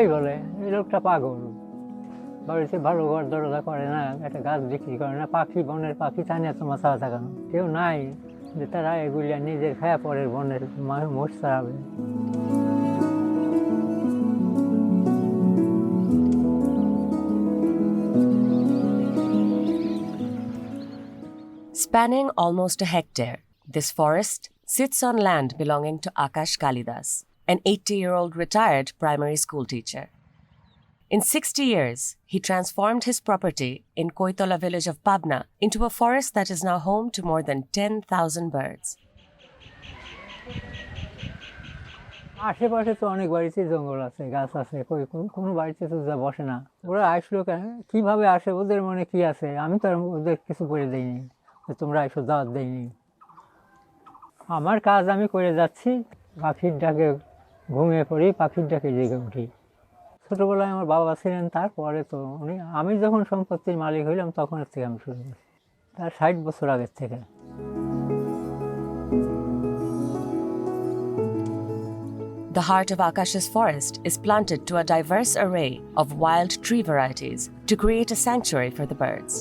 সবাই বলে এই লোকটা পাগল, বাড়িতে ভালো ঘর দরজা করে না, একটা গাছ বিক্রি করে না, পাখি বনের পাখি তা নিয়ে তোমার চাওয়া থাকানো কেউ নাই যে তারা এগুলিয়া নিজের খায়া পরের বনের মোষ চালাবে। Spanning almost a hectare, this forest sits on land belonging to Akash Kalidas, an 80-year-old retired primary school teacher. In 60 years, he transformed his property in Koitola village of Pabna into a forest that is now home to more than 10,000 birds. আশেপাশে তো অনেক বাড়িতে জঙ্গল আছে, গাছ আছে, কোনো বাড়িতে তো যা বসে না। ওরা আসলো কেন, কিভাবে আসে, ওদের মনে কি আছে, আমি তো আর ওদের কিছু করে দেইনি, তোমরা এসব দাওয়াত দেয়নি। আমার কাজ আমি করে যাচ্ছি, পাখির ডাকে ঘুমিয়ে পড়ি, পাখির ডাকে জেগে উঠি। ছোটোবেলায় আমার বাবা ছিলেন, তারপরে তো আমি যখন সম্পত্তির মালিক হইলাম তখন থেকে আমি শুরু করি, তার 60 বছর আগের থেকে। The heart of Akash's forest is planted to a diverse array of wild tree varieties to create a sanctuary for the birds.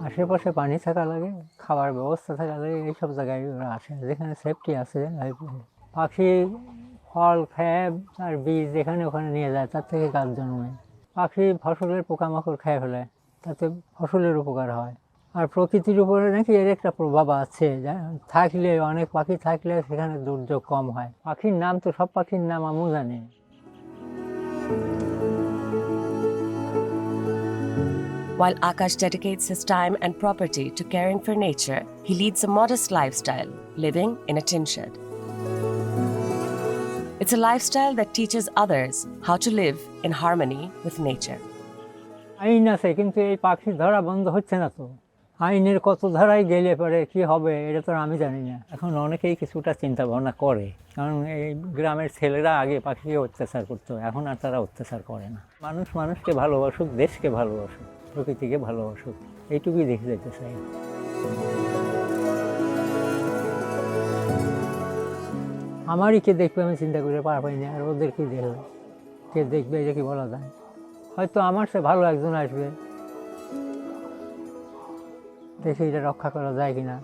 আশেপাশে পানি থাকা লাগে, খাবার ব্যবস্থা থাকা লাগে, এইসব জায়গায় ওরা আসে যেখানে সেফটি আছে। পাখি ফল খায়, তার বীজ যেখানে ওখানে নিয়ে যায়, তার থেকে গাছ জন্মে। পাখি ফসলের পোকামাকড় খেয়ে ফেলে, তাতে ফসলের উপকার হয়। আর প্রকৃতির উপরে নাকি এর একটা প্রভাব আছে, থাকলে অনেক পাখি থাকলে সেখানে দুর্যোগ কম হয়। পাখির নাম তো সব পাখির নাম আমিও জানি। While Akash dedicates his time and property to caring for nature, he leads a modest lifestyle, living in a tin shed. It's a lifestyle that teaches others how to live in harmony with nature. আইন আছে, কিন্তু এই পাখি ধরা বন্ধ হচ্ছে না তো। আইনের কত ধারায় গেলে পরে কি হবে এটা তো আমি জানি না। এখন অনেকেই কিছুটা চিন্তা ভাবনা করে, কারণ এই গ্রামের ছেলেরা আগে পাখিকে অত্যাচার করতো, এখন আর তারা অত্যাচার করে না। মানুষ মানুষকে ভালোবাসুক, দেশকে ভালোবাসুক, প্রকৃতিকে ভালোবাসুক, এইটুকুই দেখে যেতে চাই। আমারই কে দেখবে আমি চিন্তা করে পার পাই না, আর ওদের কি দেখবে, কে দেখবে এটা কি বলা যায়। হয়তো আমার সে ভালো একজন আসবে, দেখে এটা রক্ষা করা যায় কিনা।